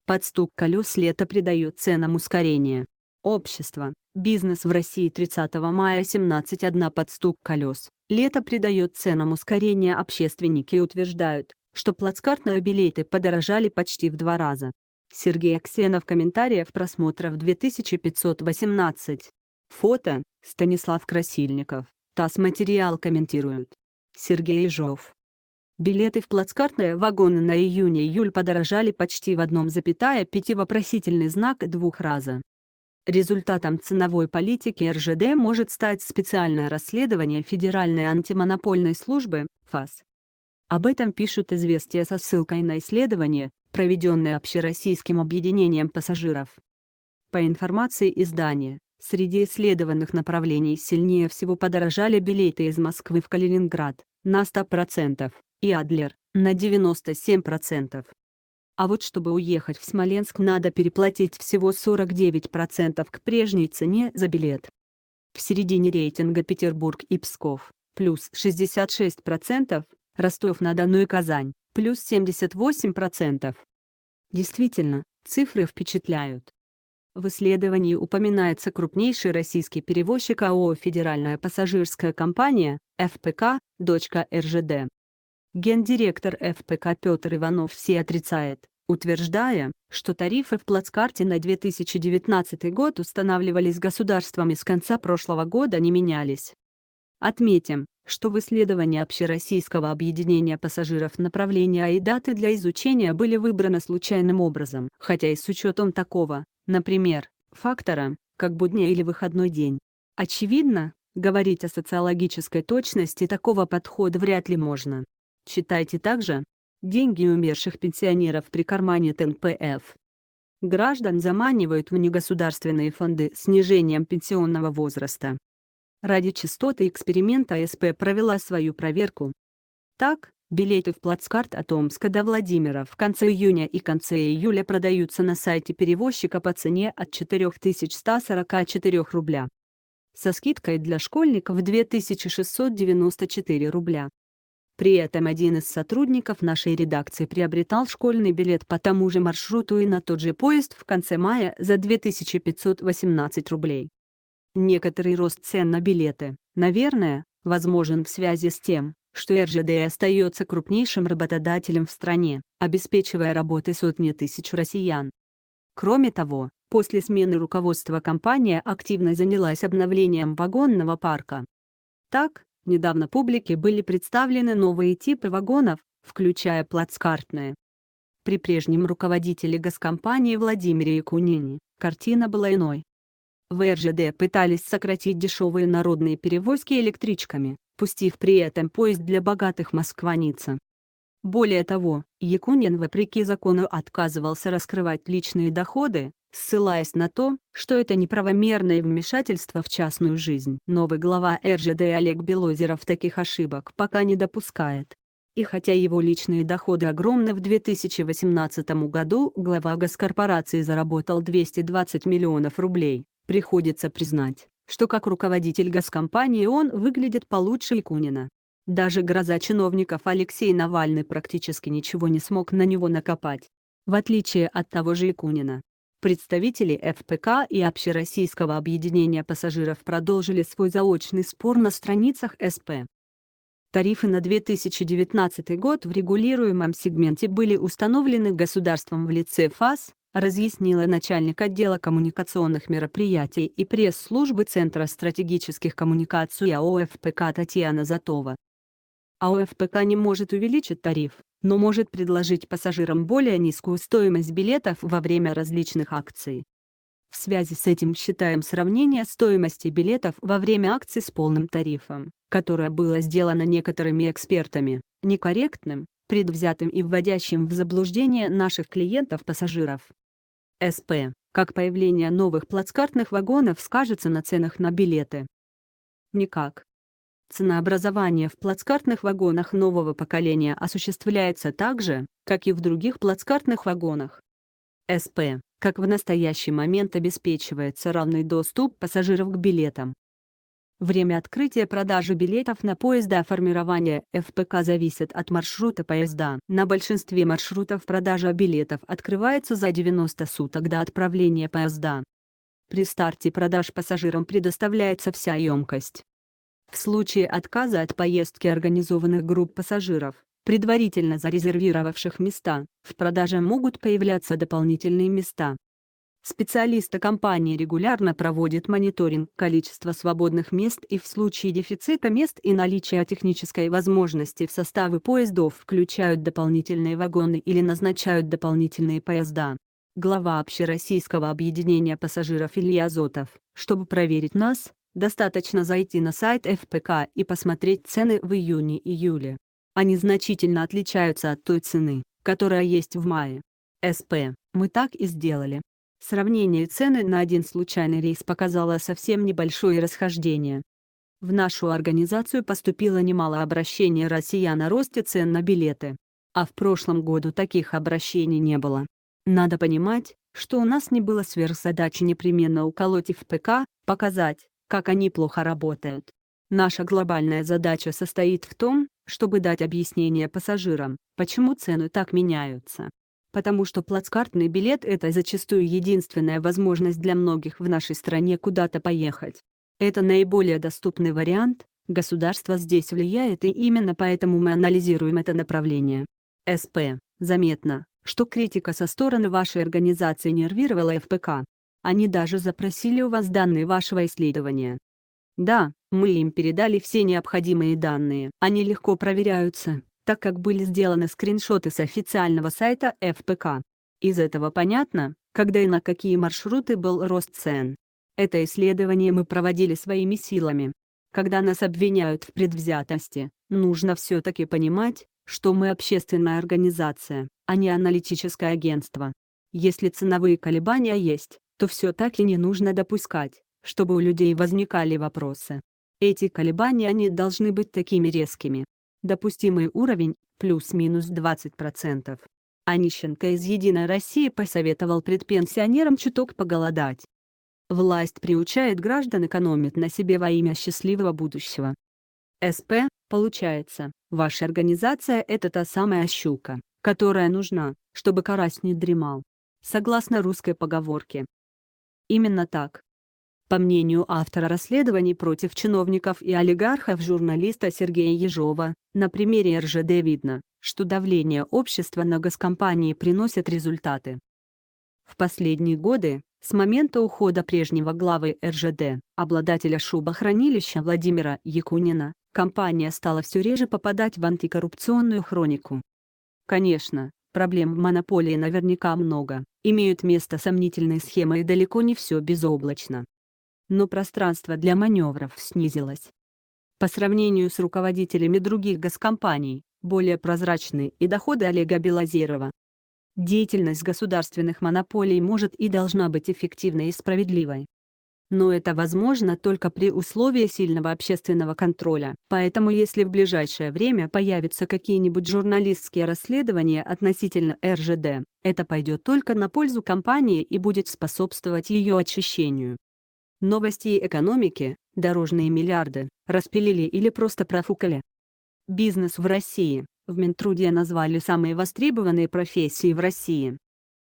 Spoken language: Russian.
Под стук колес лето придает ценам ускорение. Общество. Бизнес в России 30 мая 17:01 под стук колес. Лето придает ценам ускорение. Общественники утверждают, что плацкартные билеты подорожали почти в 2 раза. Сергей Аксенов. Комментариев просмотров 2518. Фото. Станислав Красильников. ТАСС. Материал комментируют Сергей Ежов. Билеты в плацкартные вагоны на июнь-июль подорожали почти в 1,5 вопросительный знак 2 раза. Результатом ценовой политики РЖД может стать специальное расследование Федеральной антимонопольной службы ФАС. Об этом пишут «Известия» со ссылкой на исследование, проведенное Общероссийским объединением пассажиров. По информации издания, среди исследованных направлений сильнее всего подорожали билеты из Москвы в Калининград на 100% и Адлер на 97%. А вот чтобы уехать в Смоленск, надо переплатить всего 49% к прежней цене за билет. В середине рейтинга Петербург и Псков плюс 66%, Ростов-на-Дону и Казань плюс 78%. Действительно, цифры впечатляют. В исследовании упоминается крупнейший российский перевозчик АО «Федеральная пассажирская компания» ФПК, дочка РЖД. Гендиректор ФПК Петр Иванов все отрицает, утверждая, что тарифы в плацкарте на 2019 год устанавливались государством и с конца прошлого года не менялись. Отметим, что в исследовании Общероссийского объединения пассажиров направления и даты для изучения были выбраны случайным образом, хотя и с учетом такого, например, фактора, как будний или выходной день. Очевидно, говорить о социологической точности такого подхода вряд ли можно. Читайте также: деньги умерших пенсионеров при кармане ТНПФ. Граждан заманивают в негосударственные фонды снижением пенсионного возраста. Ради чистоты эксперимента СП провела свою проверку. Так, билеты в плацкарт от Омска до Владимира в конце июня и конце июля продаются на сайте перевозчика по цене от 4144 рубля. Со скидкой для школьников 2694 рубля. При этом один из сотрудников нашей редакции приобретал школьный билет по тому же маршруту и на тот же поезд в конце мая за 2518 рублей. Некоторый рост цен на билеты, наверное, возможен в связи с тем, что РЖД остается крупнейшим работодателем в стране, обеспечивая работой сотни тысяч россиян. Кроме того, после смены руководства компания активно занялась обновлением вагонного парка. Так, недавно публике были представлены новые типы вагонов, включая плацкартные. При прежнем руководителе госкомпании Владимире Якунине картина была иной. В РЖД пытались сократить дешевые народные перевозки электричками, пустив при этом поезд для богатых Москва-Ницца. Более того, Якунин вопреки закону отказывался раскрывать личные доходы, ссылаясь на то, что это неправомерное вмешательство в частную жизнь. Новый глава РЖД Олег Белозеров таких ошибок пока не допускает. И хотя его личные доходы огромны, в 2018 году глава госкорпорации заработал 220 миллионов рублей, приходится признать, что как руководитель госкомпании он выглядит получше Якунина. Даже гроза чиновников Алексей Навальный практически ничего не смог на него накопать. В отличие от того же Якунина. Представители ФПК и Общероссийского объединения пассажиров продолжили свой заочный спор на страницах СП. Тарифы на 2019 год в регулируемом сегменте были установлены государством в лице ФАС, разъяснила начальник отдела коммуникационных мероприятий и пресс-службы Центра стратегических коммуникаций АО ФПК Татьяна Затова. АО ФПК не может увеличить тариф, но может предложить пассажирам более низкую стоимость билетов во время различных акций. В связи с этим считаем сравнение стоимости билетов во время акций с полным тарифом, которое было сделано некоторыми экспертами, некорректным, предвзятым и вводящим в заблуждение наших клиентов-пассажиров. СП. Как появление новых плацкартных вагонов скажется на ценах на билеты? Никак. Ценообразование в плацкартных вагонах нового поколения осуществляется так же, как и в других плацкартных вагонах. СП. Как в настоящий момент обеспечивается равный доступ пассажиров к билетам. Время открытия продажи билетов на поезда формирования ФПК зависит от маршрута поезда. На большинстве маршрутов продажа билетов открывается за 90 суток до отправления поезда. При старте продаж пассажирам предоставляется вся емкость. В случае отказа от поездки организованных групп пассажиров, предварительно зарезервировавших места, в продаже могут появляться дополнительные места. Специалисты компании регулярно проводят мониторинг количества свободных мест и в случае дефицита мест и наличия технической возможности в составы поездов включают дополнительные вагоны или назначают дополнительные поезда. Глава Общероссийского объединения пассажиров Илья Азотов: чтобы проверить нас, достаточно зайти на сайт ФПК и посмотреть цены в июне-июле. Они значительно отличаются от той цены, которая есть в мае. СП. Мы так и сделали. Сравнение цены на один случайный рейс показало совсем небольшое расхождение. В нашу организацию поступило немало обращений россиян о росте цен на билеты. А в прошлом году таких обращений не было. Надо понимать, что у нас не было сверхзадачи непременно уколоть ФПК, показать, как они плохо работают. Наша глобальная задача состоит в том, чтобы дать объяснение пассажирам, почему цены так меняются. Потому что плацкартный билет – это зачастую единственная возможность для многих в нашей стране куда-то поехать. Это наиболее доступный вариант, государство здесь влияет, и именно поэтому мы анализируем это направление. СП. Заметно, что критика со стороны вашей организации нервировала ФПК. Они даже запросили у вас данные вашего исследования. Да, мы им передали все необходимые данные. Они легко проверяются, так как были сделаны скриншоты с официального сайта ФПК. Из этого понятно, когда и на какие маршруты был рост цен. Это исследование мы проводили своими силами. Когда нас обвиняют в предвзятости, нужно все-таки понимать, что мы общественная организация, а не аналитическое агентство. Если ценовые колебания есть, то все-таки не нужно допускать, чтобы у людей возникали вопросы. Эти колебания не должны быть такими резкими. Допустимый уровень – плюс-минус 20%. Онищенко из «Единой России» посоветовал предпенсионерам чуток поголодать. Власть приучает граждан экономить на себе во имя счастливого будущего. СП. Получается, ваша организация – это та самая щука, которая нужна, чтобы карась не дремал. Согласно русской поговорке. Именно так. По мнению автора расследований против чиновников и олигархов журналиста Сергея Ежова, на примере РЖД видно, что давление общества на госкомпании приносит результаты. В последние годы, с момента ухода прежнего главы РЖД, обладателя шубохранилища Владимира Якунина, компания стала все реже попадать в антикоррупционную хронику. Конечно, проблем в монополии наверняка много, имеют место сомнительные схемы и далеко не все безоблачно. Но пространство для маневров снизилось. По сравнению с руководителями других госкомпаний, более прозрачны и доходы Олега Белозерова. Деятельность государственных монополий может и должна быть эффективной и справедливой. Но это возможно только при условии сильного общественного контроля. Поэтому если в ближайшее время появятся какие-нибудь журналистские расследования относительно РЖД, это пойдет только на пользу компании и будет способствовать ее очищению. Новости экономики, дорожные миллиарды, распилили или просто профукали. Бизнес в России. В Минтруде назвали самые востребованные профессии в России.